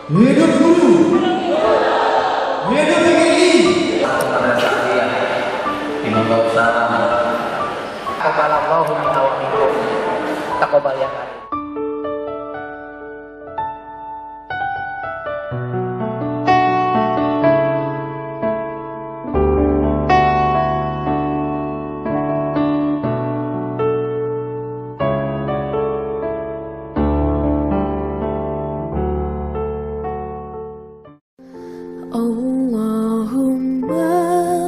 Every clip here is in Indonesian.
Hidup guru, hidup PGRI. Karena saya dimanggap sama. Taqabbalallahu minna wa minkum. Taqabbal ya karim. Allahumma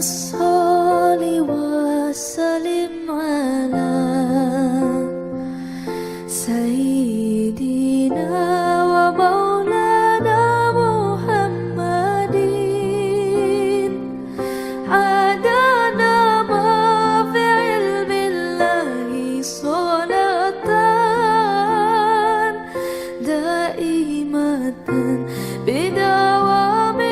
sholli wa sallim ala Sayyidina wa maulana Muhammadin adana ma fi ilmillahi salatan daimatan bidawami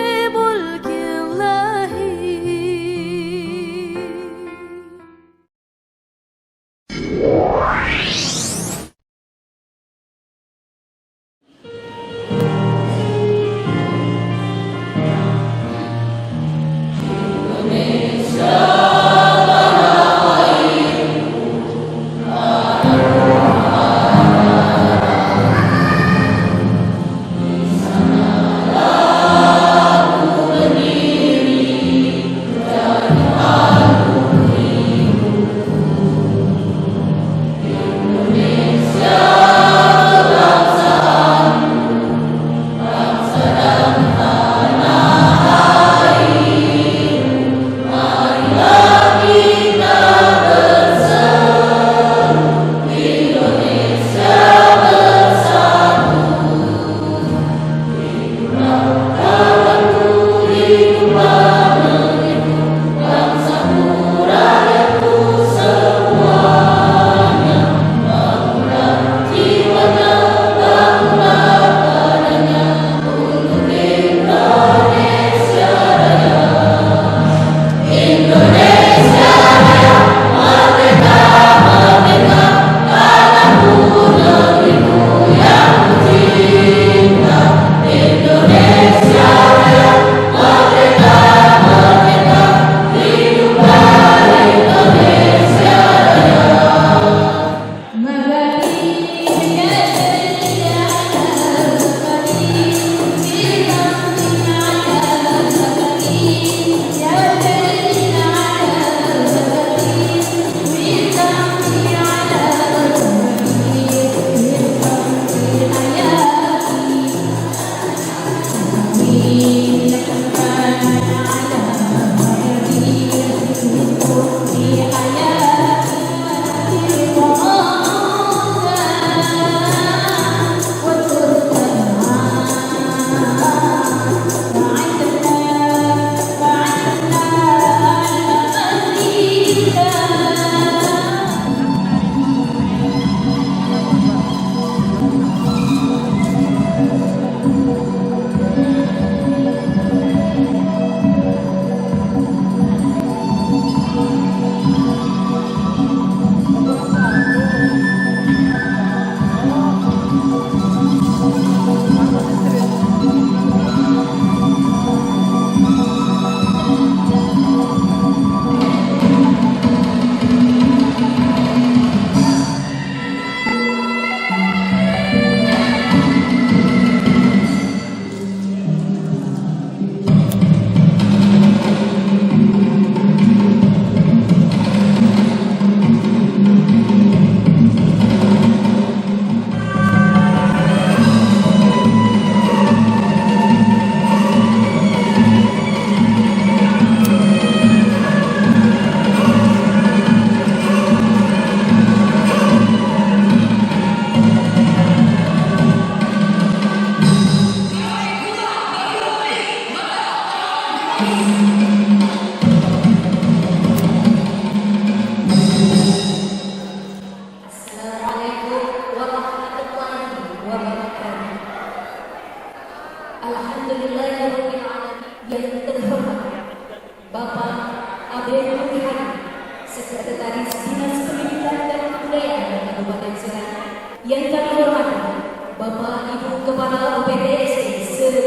Yang kami hormati Bapak Ibu Kepala UPTSD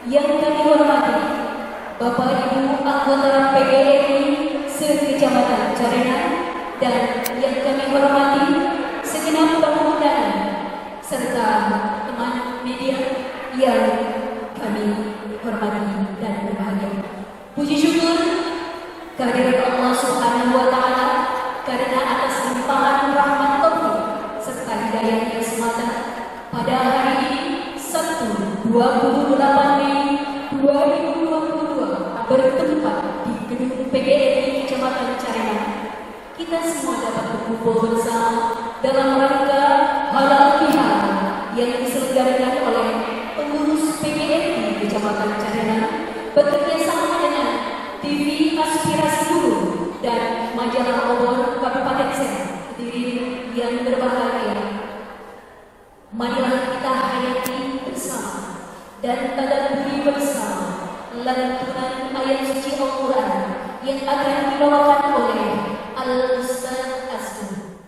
Yang kami hormati Bapak Ibu anggota PGRI se-Kecamatan Carengan dan yang kami hormati segenap tamu undangan serta teman media yang kami hormati dan berbahagia. Puji syukur kehadirat Allah Subhanahu wa Ta'ala karena atas limpahan rahmat taufik serta hidayahnya semata pada hari ini Sabtu 28 Mei 2022 bertempat di gedung PGRI Kecamatan Carengan. Kita semua dapat berkumpul bersama dalam rangka halal bihalal yang diselenggarakan oleh pengurus PGRI Kecamatan Carengan bekerjasama dengan TV Aspirasi Guru dan Majalah Obor Kabupaten Serang Kediri yang berbahagia. Marilah kita hayati bersama dan tadabburi bersama lantunan ayat suci Al-Quran yang akan dibawakan oleh Al-Ustaz Asmi.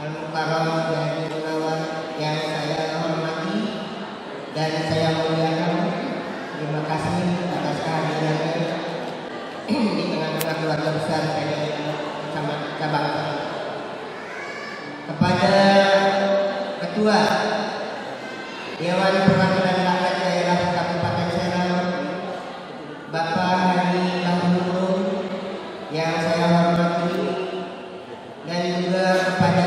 Al-Mukarram dan Gunawan yang saya hormati dan saya muliakan kasih atas kehadirannya di tengah-tengah keluarga besar PDI cabang. Kepada Ketua Dewan Perwakilan Rakyat Daerah Kabupaten Serang, Bapak Haji Bahmudum yang saya hormati, dan juga kepada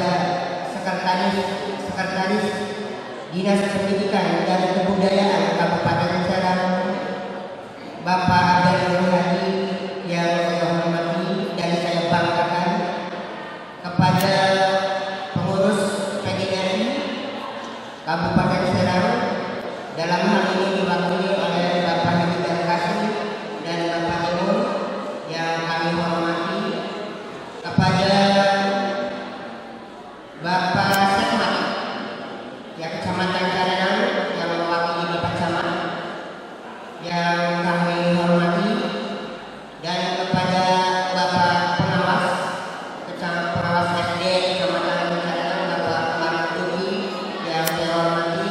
Sekretaris Dinas Pendidikan dan Kebudayaan Kabupaten Serang, Bapak Abdul Hadi yang saya hormati dan saya banggakan, kepada pengurus PGRI Kabupaten Serang, dalam hal ini diwakili oleh Bapak Haji Darkasi dan Bapak Timur yang kami hormati, kepada Bapak Sekmat ya Kecamatan Carenang yang mewakili Bapak Camat yang kami hormati, dan kepada Bapak Pengawas SD Kecamatan Carenang Bapak Marduki yang saya hormati,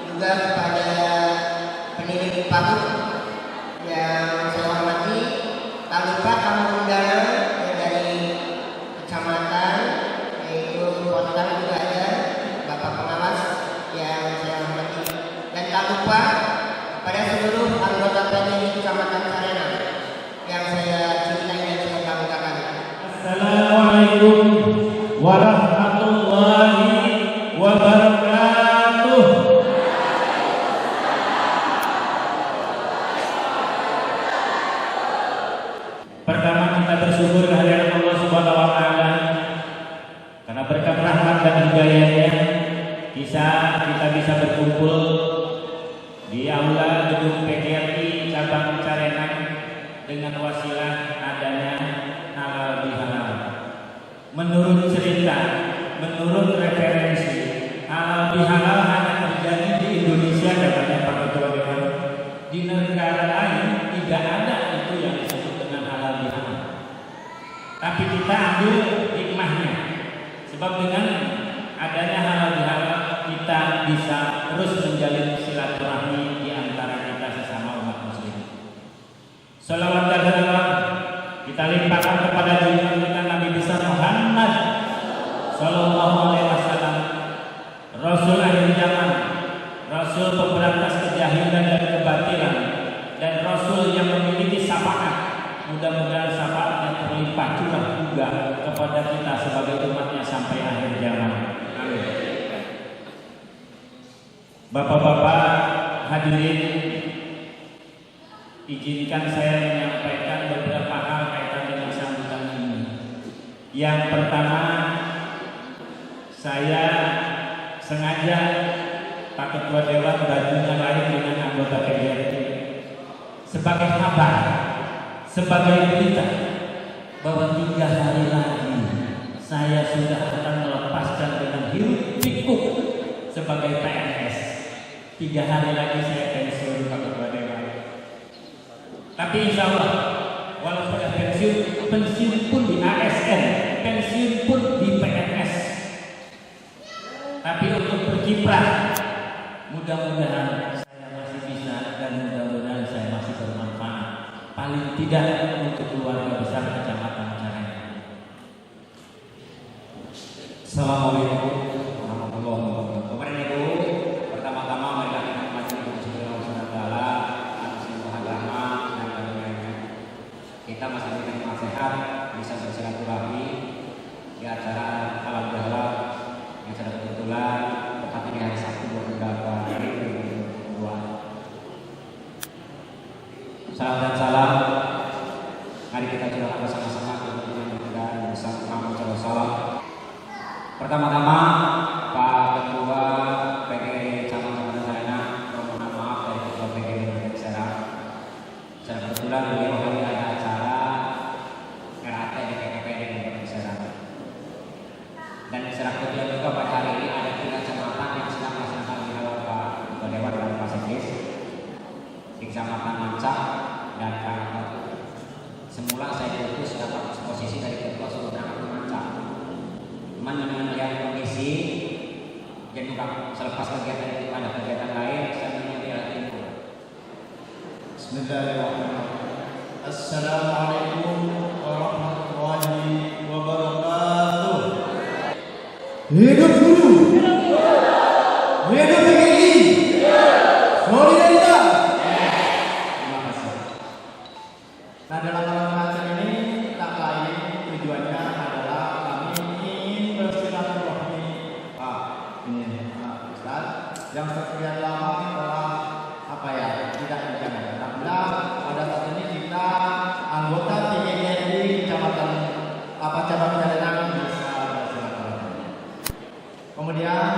juga kepada pendidik PAUD yang saya hormati, tak lupa tamu undangan dari kecamatan yaitu Pontang juga ada Bapak Pengawas yang saya hormati, dan tak lupa kepada seluruh anggota PDI Kecamatan Carenang yang saya cintai dan saya banggakan. Assalamualaikum warahmatullahi wabarakatuh. Pertama kita bersyukur kehadirat Allah Subhanahu wa taala karena berkat rahmat dan hidayahnya kita bisa berkumpul di aula gedung PGRI cabang Carenang dengan wasilah adanya halal bihalal. Menurut cerita, menurut referensi, halal bihalal hanya terjadi di Indonesia katanya Pak Ketua Dewan. Di negara lain tidak ada itu yang disebut dengan halal bihalal. Tapi kita ambil hikmahnya. Sebab dengan adanya halal bihalal kita bisa terus menjalin silaturahmi di antara kita sesama umat muslim. Salawat dan salam kita limpahkan kepada junjungan kita Nabi besar Muhammad Sallallahu Alaihi Wasallam, Rasul akhir zaman, Rasul pemberantas kejahilan dan kebatilan, dan Rasul yang memiliki syafaat. Mudah-mudahan syafaatnya terlimpah curah juga kepada kita sebagai umatnya sampai akhir zaman. Amin. Bapak-bapak hadirin, izinkan saya menyampaikan beberapa hal kaitan dengan sambutan ini. Yang pertama, saya sengaja Pak Ketua Dewan bajunya lain dengan anggota PGRI sebagai kabar, sebagai berita bahwa 3 hari lagi saya sudah akan melepaskan dengan hiruk pikuk sebagai PNS. 3 hari lagi saya pensiun Pak Ketua Dewan. Tapi insya Allah walaupun pensiun pun di ASN, pensiun pun di PNS. Tapi untuk berkiprah, mudah-mudahan saya masih bisa dan mudah-mudahan saya masih bermanfaat. Paling tidak untuk keluarga besar Kecamatan Carenang. Assalamualaikum warahmatullahi wabarakatuh. Kemarin Ibu, pertama-tama marilah kita maju ke Subhanahu wa taala atas limpahan rahmat dan karunia-Nya. Kita masih diberi nasihat bisa bersilaturahmi di acara halal bihalal yang sudah kebetulan tepat di hari Sabtu 28 Juli 2022. Salam dan salam. Mari kita curahkan bersama-sama kebetulan dan bersama salam. Pertama-tama Pak Ketua PGRI Cabang Carenang, mohon maaf dari Ketua PGRI Serang. Secara kebetulan beliau hari ada acara RAT di PKPD Kabupaten Serang. Dan secara kebetulan juga pada hari ini ada 3 kecamatan yang sedang melaksanakan halal Pak Ketua Dewan dan Pak Sekdes di Kecamatan Mancak dan Karangkot. Semula saya diutus dapat posisi dari Ketua Suku Berangkat ke Mancak. Cuman dengan melihat kondisi dan juga selepas kegiatan itu ada kegiatan lain, saya menyediakan info. Bismillahirrahmanirrahim. Assalamualaikum warahmatullahi wabarakatuh. Hidup guru. Hidup PGRI. Solidaritas. Terima kasih. Nah, dalam acara ini tak lain tujuannya adalah kami ingin bersilaturahmi. Ustaz, yang sekian lama telah tidak dijaga. Alhamdulillah pada saat ini kita anggota PGRI Kecamatan cabang Jalenang bisa bersilaturahmi. Kemudian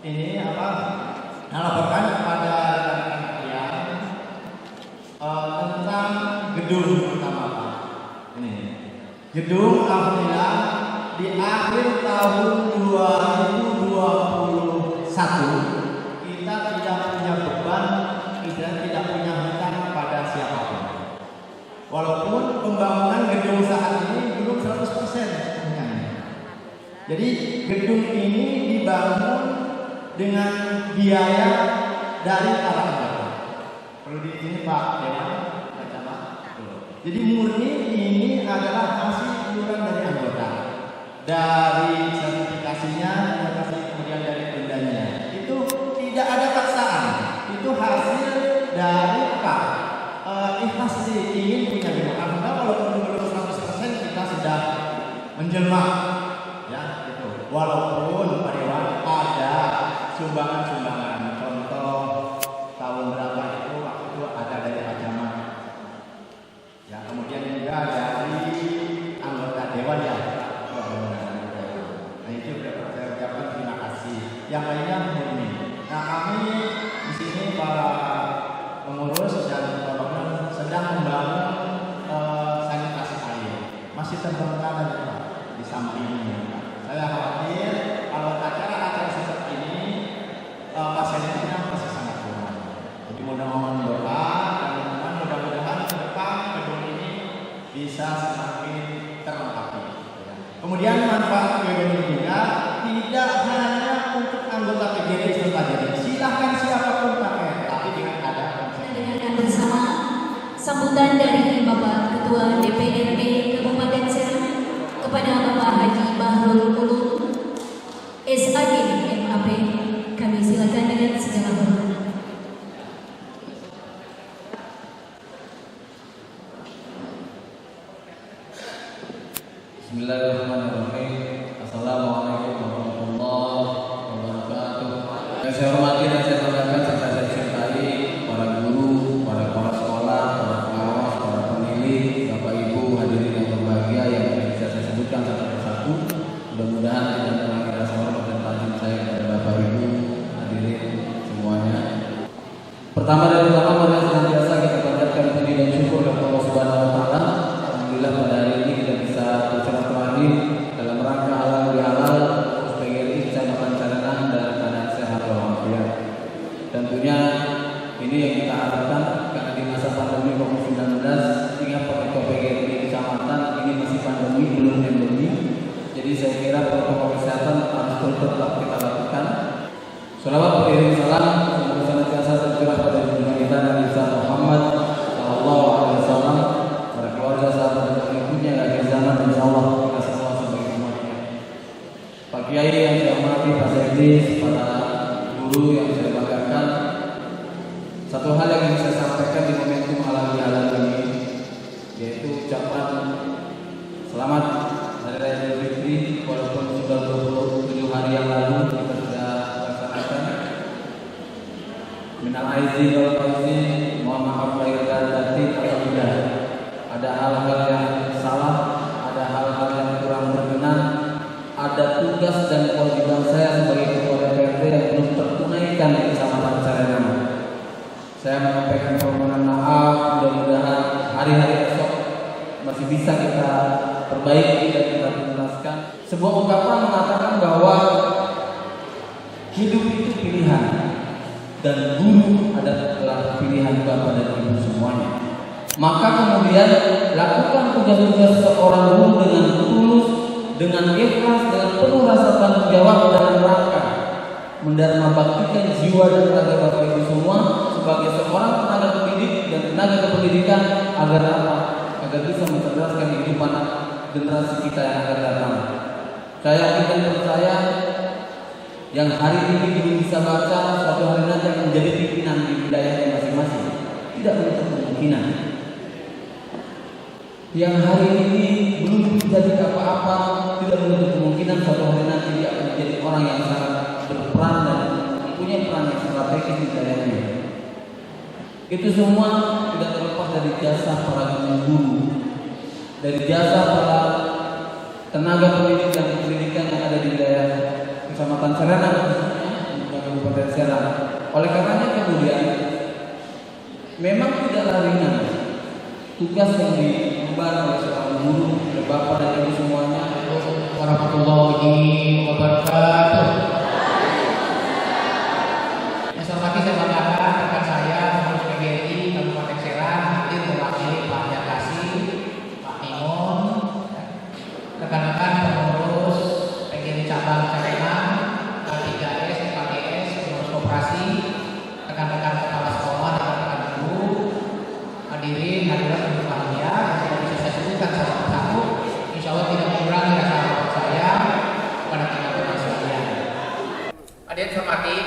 ini melaporkan kepada rekan-rekan kalian tentang gedung pertama. Ini gedung alhamdulillah di akhir tahun 2021 kita tidak punya beban dan tidak punya hutang pada siapapun. Walaupun pembangunan gedung saat ini belum 100%. Jadi gedung ini dibangun dengan biaya dari para anggota. Perlu di sini Pak Dewan baca. Jadi murni ini adalah hasil iuran dari anggota, dari sertifikasinya, kemudian dari dendanya. Itu tidak ada paksaan. Itu hasil dari apa? Ikhlas ingin punya gedung. Alhamdulillah walaupun belum 100% kita sudah menjelma. Walaupun Pak Dewan ada sumbangan-sumbangan, contoh tahun berapa itu waktu itu ada dari Pak Jamal, ya kemudian juga dari anggota Dewan ya. Nah itu saya ucapkan terima kasih. Yang lainnya murni. Nah kami di sini para pengurus dan pembangunan sedang membangun sanitasi air, masih terbengkalai di sampingnya. Saya khawatir kalau acara-acara seperti ini fasilitasnya masih sangat kurang. Jadi mudah-mudahan doa dan mudah-mudahan ke depan gedung ini bisa semakin terlengkapi. Kemudian manfaat PGRI juga tidak hanya untuk anggota PGRI saja. Silahkan siapapun pakai, tapi dengan ada dengarkan bersama sambutan dari Bapak Ketua DPRD Kabupaten Serang kepada Bapak Haji Bahrul Ulum SAG MAP. Kami silakan dengan segala hormat. Bismillahirrahmanirrahim. Assalamualaikum warahmatullahi wabarakatuh. Yang saya hormati dan saya banggakan serta saya cintai para guru, para kepala sekolah, para pengawas, para pemilih, Bapak Ibu hadirin yang berbahagia yang bisa saya sebutkan satu persatu. Mudah-mudahan tidak mengurangi rasa hormat dan takzim saya kepada Bapak Ibu hadirin semuanya. Pertama dan utama mari senantiasa kita panjatkan puji dan syukur kepada Allah Subhanahu wa taala. Alhamdulillah pada hari ini kita bisa bersilaturahmi dalam rangka halal bihalal PGRI Kecamatan Jalenang dalam keadaan sehat walafiat. Tentunya ini yang kita harapkan karena di masa pandemi COVID-19 ingat Ketua PGRI Kecamatan ini masih pandemi belum endemi. Jadi saya kira protokol kesehatan harus tetap kita lakukan. Shalawat beriring salam semoga senantiasa tercurah pada junjungan kita Nabi Muhammad sallallahu alaihi wasallam, para keluarga, sahabat dan pengikutnya akhir zaman dan insyaallah kita semua sebagai umatnya. Pak Kiai yang saya hormati, Pak Sekdes, para guru yang saya banggakan, satu hal yang ingin saya sampaikan di momentum halal bihalal ini yaitu ucapan selamat Hari Raya Idul Fitri. Walaupun sudah 27 hari yang lalu kita sudah laksanakan. Minal aizin wal faizin, mohon maaf lahir dan batin apabila ada hal-hal yang salah, ada hal-hal yang kurang berkenan, ada tugas dan kewajiban saya sebagai ketua DPRD yang belum tertunaikan di Kecamatan Jalenang. Saya menyampaikan permohonan maaf. Mudah-mudahan hari-hari esok masih bisa kita perbaiki dan kita tuntaskan. Sebuah ungkapan mengatakan bahwa hidup itu pilihan dan guru adalah pilihan Bapak dan Ibu semuanya. Maka kemudian lakukan tugas-tugas seorang guru dengan tulus, dengan ikhlas, dengan penuh rasa tanggung jawab dalam rangka mendharma baktikan jiwa dan tenaga Bapak Ibu semua sebagai seorang tenaga pendidik dan tenaga kependidikan agar apa? Agar bisa mencerdaskan kehidupan generasi kita yang akan datang. Saya yakin dan percaya yang hari ini belum bisa baca, suatu hari nanti akan menjadi pimpinan di wilayahnya masing-masing. Tidak menutup kemungkinan. Yang hari ini belum menjadi apa-apa, tidak menutup kemungkinan suatu hari nanti dia akan menjadi orang yang sangat berperan dan mempunyai peran yang strategis di wilayahnya. Itu semua tidak terlepas dari jasa para guru, dari jasa para tenaga pendidik dan pendidikan yang ada di wilayah Kecamatan Serena dan Kabupaten Serang. Oleh karenanya kemudian memang tidaklah ringan tugas yang diemban oleh seorang guru, oleh Bapak dan Ibu semuanya. Warahmatullahi wabarakatuh. Yang saya hormati saya banggakan rekan saya pengurus PGRI Kabupaten Serang hadir mewakili Pak Jakasi, Pak Imun, rekan-rekan pengurus PGRI cabang Serena, K3S, KTS, pengurus koperasi, rekan-rekan kepala sekolah, rekan-rekan guru, hadirin hadirat yang bahagia yang tidak bisa saya sebutkan satu persatu. Insya Allah tidak mengurangi rasa hormat saya kepada teman-teman sekalian. Hadirin saya hormati,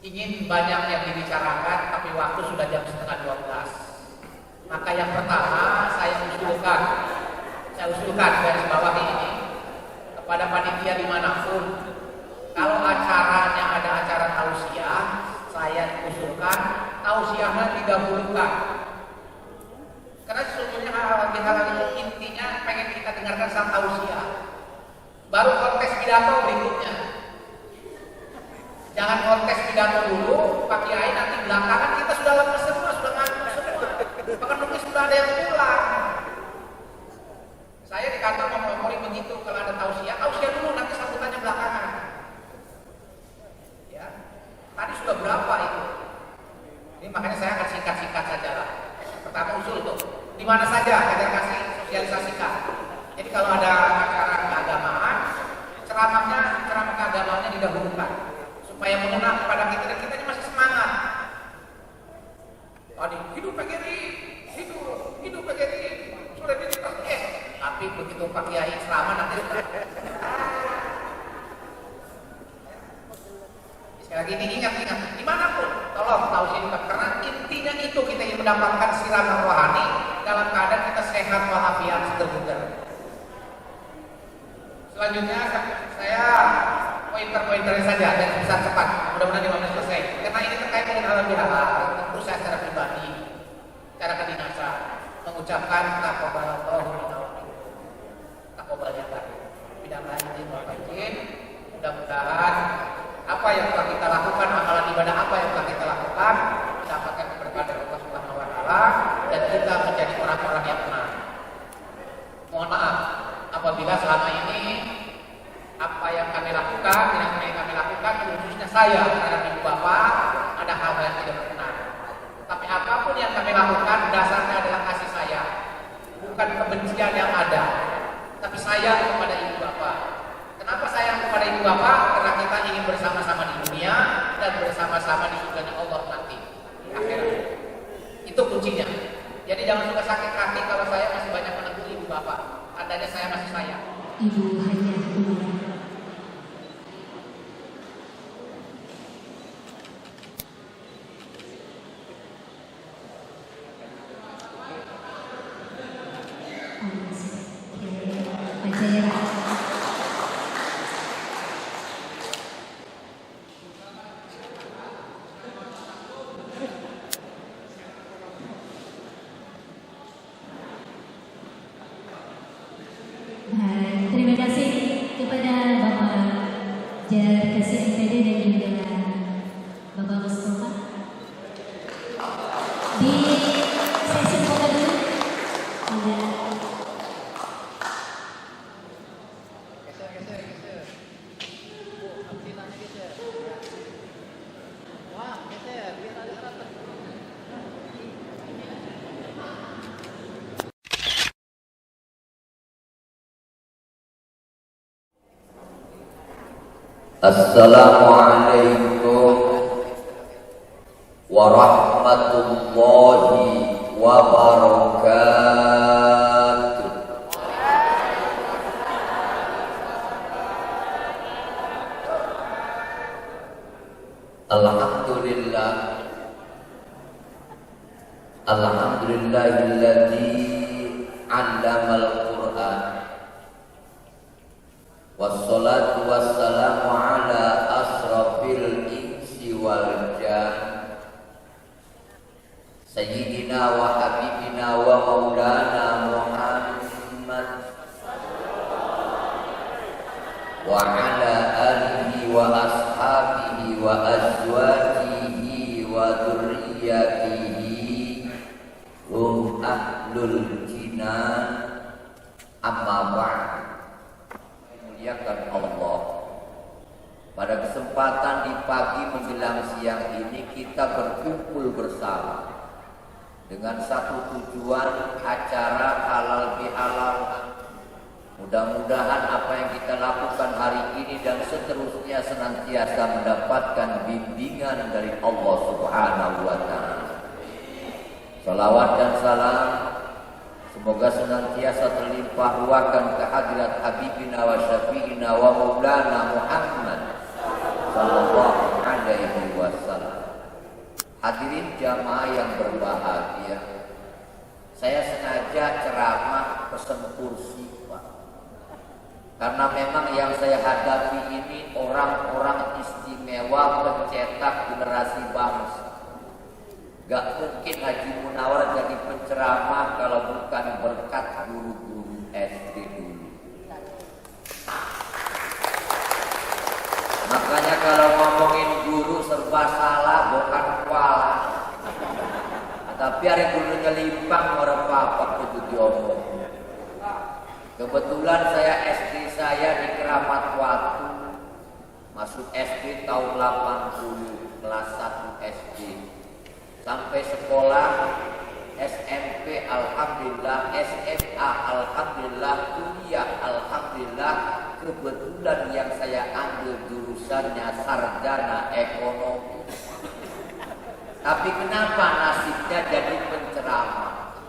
ingin banyak yang dibicarakan, tapi waktu sudah jam 11:30. Maka yang pertama saya usulkan garis bawah ini kepada panitia dimanapun, kalau acaranya ada acara tausiah, saya usulkan tausiahnya didahulukan. Karena sesungguhnya hal ini intinya pengen kita dengarkan saat tausiah, baru kontes pidato berikutnya. Jangan kontes pidato dulu, Pak Kiai, nanti belakangan kita sudah lepas semua, sudah ngantuk semua. Bahkan mungkin sudah ada yang pulang. Saya di kantor memori begitu, kalau ada tausiah dulu, nanti sambutannya belakangan. Ya, tadi sudah berapa itu? Ini makanya saya akan singkat-singkat saja lah. Pertama usul tuh, di mana saja agar kasih sosialisasikan. Jadi kalau ada acara keagamaan, ceramah keagamaannya didahulukan supaya mengenal kepada kita dan kita ini masih semangat. Tadi hidup PGRI, hidup PGRI, sudah ditetap. Tapi begitu Pak Kiai ceramah nanti sekali lagi ini ingat dimanapun tolong tausiah, karena intinya itu kita ingin mendapatkan siraman rohani dalam keadaan kita sehat walafiat seger-seger. Selanjutnya saya pointer-pointernya saja dan bisa cepat, mudah-mudahan 5 menit selesai. Karena ini terkait dengan halal bihalal, tentu saya secara pribadi, secara kedinasan mengucapkan taqabbalallahu minna wa minkum. Taqabbal yang baik. Tidak lanjut wafajin. Mudah-mudahan apa yang telah kita lakukan, amalan ibadah apa yang telah kita lakukan, dapatkan keberkahan dari Allah Subhanahu wa taala dan kita menjadi orang-orang yang benar. Mohon maaf apabila selama ini apa yang kami lakukan, khususnya saya terhadap ibu bapak, ada hal yang tidak benar. Tapi apapun yang kami lakukan, dasarnya adalah kasih sayang, bukan kebencian yang ada, tapi sayang kepada ibu bapak. Kenapa sayang kepada ibu bapak? Karena kita ingin bersama-sama di dunia dan bersama-sama di surga Allah nanti di akhirat. Itu kuncinya. Jadi jangan suka sakit hati kalau saya masih banyak meneguk ibu bapak. Tandanya saya masih sayang. Ibu Hajah Umar. Terima kasih kepada Bapak Jar Kasih MPD dan juga Bapak Mustafa. Di sesi foto dulu. Assalamualaikum warahmatullahi wabarakatuh. Alhamdulillah, alhamdulillahilladzi 'allamal Qur'an. Wassalatu wassalamu ala asrafil insi wal jan Sayyidina wa habibina wa maulana Muhammad wa ala alihi wa ashabihi wa azwajihi wa dhurriyyatihi hum ahlul jinan amma ba'd. Muliakan Allah. Pada kesempatan di pagi menjelang siang ini kita berkumpul bersama dengan satu tujuan, acara halal bihalal. Mudah-mudahan apa yang kita lakukan hari ini dan seterusnya senantiasa mendapatkan bimbingan dari Allah Subhanahu wa Ta'ala. Salawat dan salam semoga senantiasa terlimpah ruahkan kehadirat Habibina wa Syafi'ina wa Maulana Muhammad sallallahu alaihi wasallam. Hadirin jamaah yang berbahagia, saya sengaja ceramah pesen kursi, Pak, karena memang yang saya hadapi ini orang-orang istimewa pencetak generasi bangsa. Gak mungkin Haji Munawar jadi penceramah kalau bukan berkat guru-guru SD dulu. Makanya kalau ngomongin guru serba salah, bukan kuala. Tapi hari gurunya limpang merepapa itu diomong. Kebetulan saya SD saya di Keramat Watu, masuk SD tahun 80, kelas 1 SD. Sampai sekolah SMP alhamdulillah, SMA alhamdulillah, kuliah alhamdulillah. Kebetulan yang saya ambil jurusannya sarjana ekonomi. Tapi kenapa nasibnya jadi penceramah?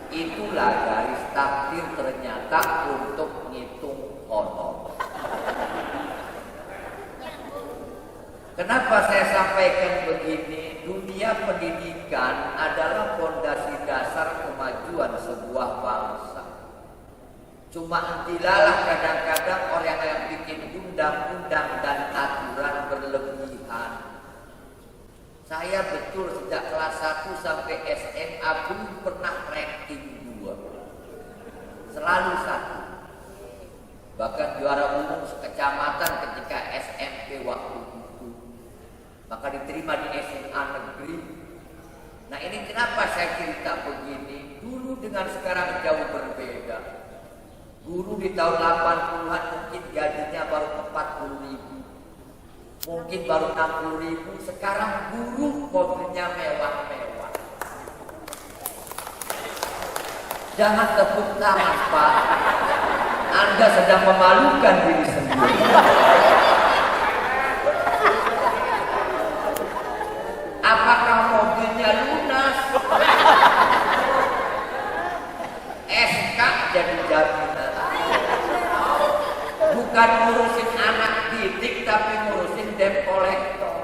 Itulah garis takdir ternyata untuk ngitung honor. Kenapa saya sampaikan begini? Dunia pendidikan adalah fondasi dasar kemajuan sebuah bangsa. Cuma entilalah kadang-kadang orang yang bikin undang-undang dan aturan berlebihan. Saya betul sejak kelas 1 sampai SMA belum pernah ranking 2. Selalu 1. Bahkan juara umum sekecamatan ketika SMP waktu itu. Maka diterima di SMA negeri. Nah ini kenapa saya cerita begini? Dulu dengan sekarang jauh berbeda. Guru di tahun 80-an mungkin gajinya baru 40.000, mungkin baru 60.000. Sekarang guru mobilnya mewah-mewah. Jangan tepuk tangan, Pak. Anda sedang memalukan diri sendiri. Apakah mobilnya lunas? SK jadi jaminan. Bukan ngurusin anak didik tapi ngurusin debt collector.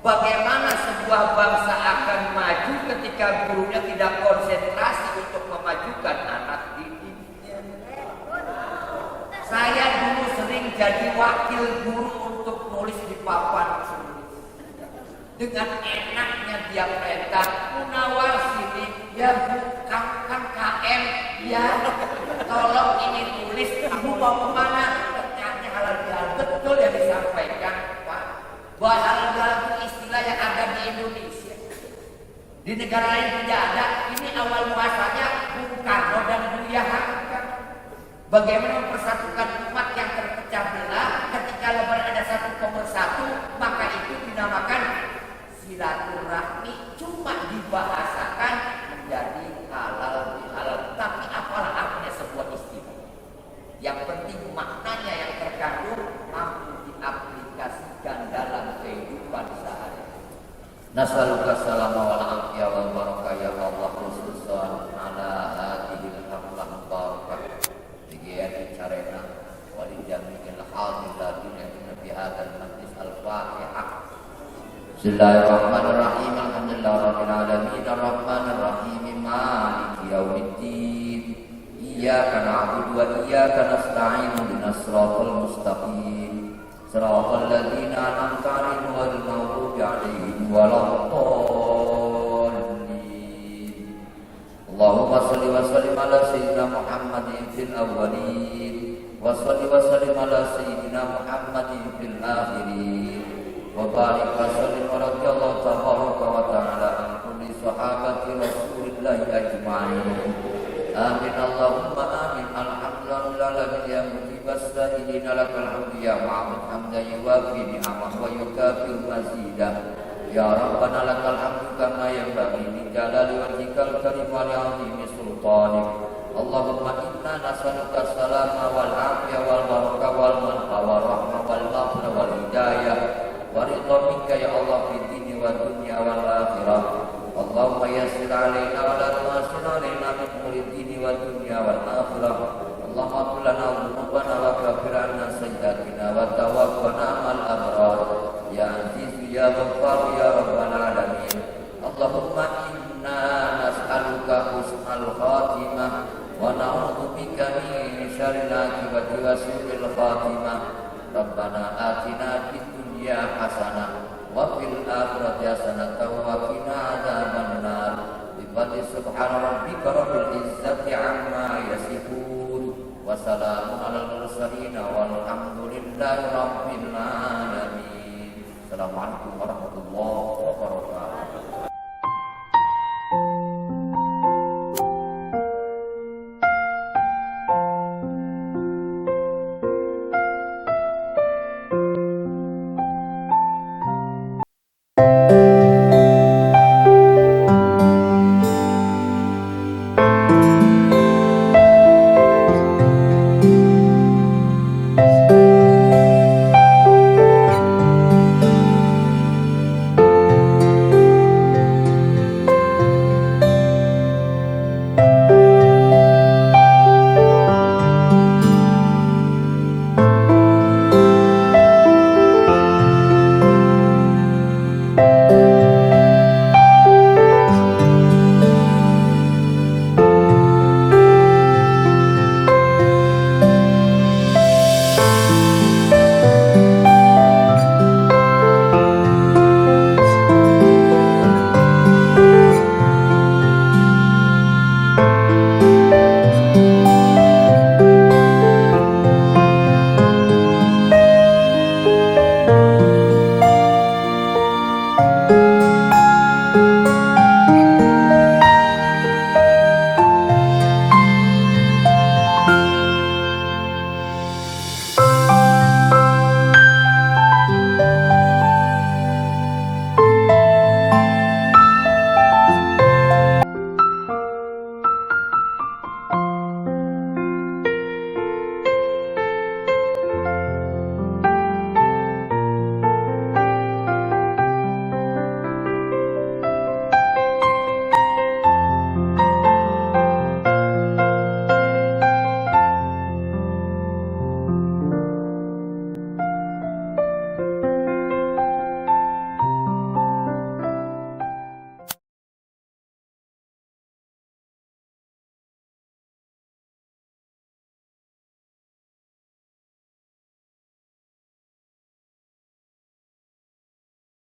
Bagaimana sebuah bangsa akan maju ketika gurunya tidak konsentrasi untuk memajukan anak didiknya? Saya dulu sering jadi wakil guru untuk nulis di papan tulis. Dengan enaknya dia perintah, Munawar sini, ya Bu, kan KM, ya tolong ini tulis, kamu mau kemana? Ternyata halal bihalal, betul yang disampaikan Pak. Bahwa halal bihalal itu istilah yang ada di Indonesia. Di negara lain tidak ada. Ini awal muasalnya Bung Karno dan Buya Hamka. Bagaimana mempersatukan umat yang terpecah belah ketika lebaran ada satu pemersatu, maka itu dinamakan silaturahmi. Cuma dibahasakan menjadi halal bihalal. Tapi apalah artinya sebuah istilah? Yang penting maknanya yang terkandung Nas'aluka salama wal afiyah wal barakah ya Allah, khususan ala hadhil hamlah barakah bigiati carena wa li jami'il hadirin fi hadzal majlis al-Fatihah. Bismillahirrahmanirrahim. Alhamdulillahirabbil alamin arrahmanir rahim maliki yaumiddin. Iyyaka na'budu wa iyyaka nasta'in ihdinas siratal mustaqim. Siratal ladzina an'amta 'alaihim ghairil maghdubi 'alaihim waladdallin. Allahumma shalli wa sallim ala sayyidina Muhammadin fil awwalin wa shalli wa sallim ala sayyidina Muhammadin fil akhirin wa barik wa sallim wa radhiyallahu tabaraka wa ta'ala an kulli sahabati Rasulillahi ajma'in. Amin Allahumma amin. Alhamdulillah ya mujibas sa'ilina lakal hamdu ya ma'bud hamdan yuwafi ni'amah wa yukafi mazidah. Ya Rabbana lakal hamdu kama yanbaghi li jalali wajhikal karim wa li 'azimi sultanik. Allahumma inna nas'aluka salama wal afiyah wal barakah wal manfa wal rahmah wal maghfirah wal hidayah wa ridha minka ya Allah fid dini wad dunya wal akhirah. Allahumma yassir 'alaina wa la tu'assir 'alaina min umuri dini wad dunya wal akhirah. Allahumma qul lana dhunubana wa kaffir 'anna sayyi'atina wa tawaffana ma'al abrar. Ya Aziz ya Ghaffar ya Rabbal alamin. Allahumma inna nas'aluka husnal khatimah wa na'udzubika min syarril 'aqibati wa su'il khatimah. Rabbana atina fid dunya hasanah wa fil akhirati hasanatan wa qina adzabannar. Bi subhana rabbika rabbil izzati amma yasifun wa salamun alal mursalin walhamdulillahi rabbil alamin. Assalamualaikum warahmatullahi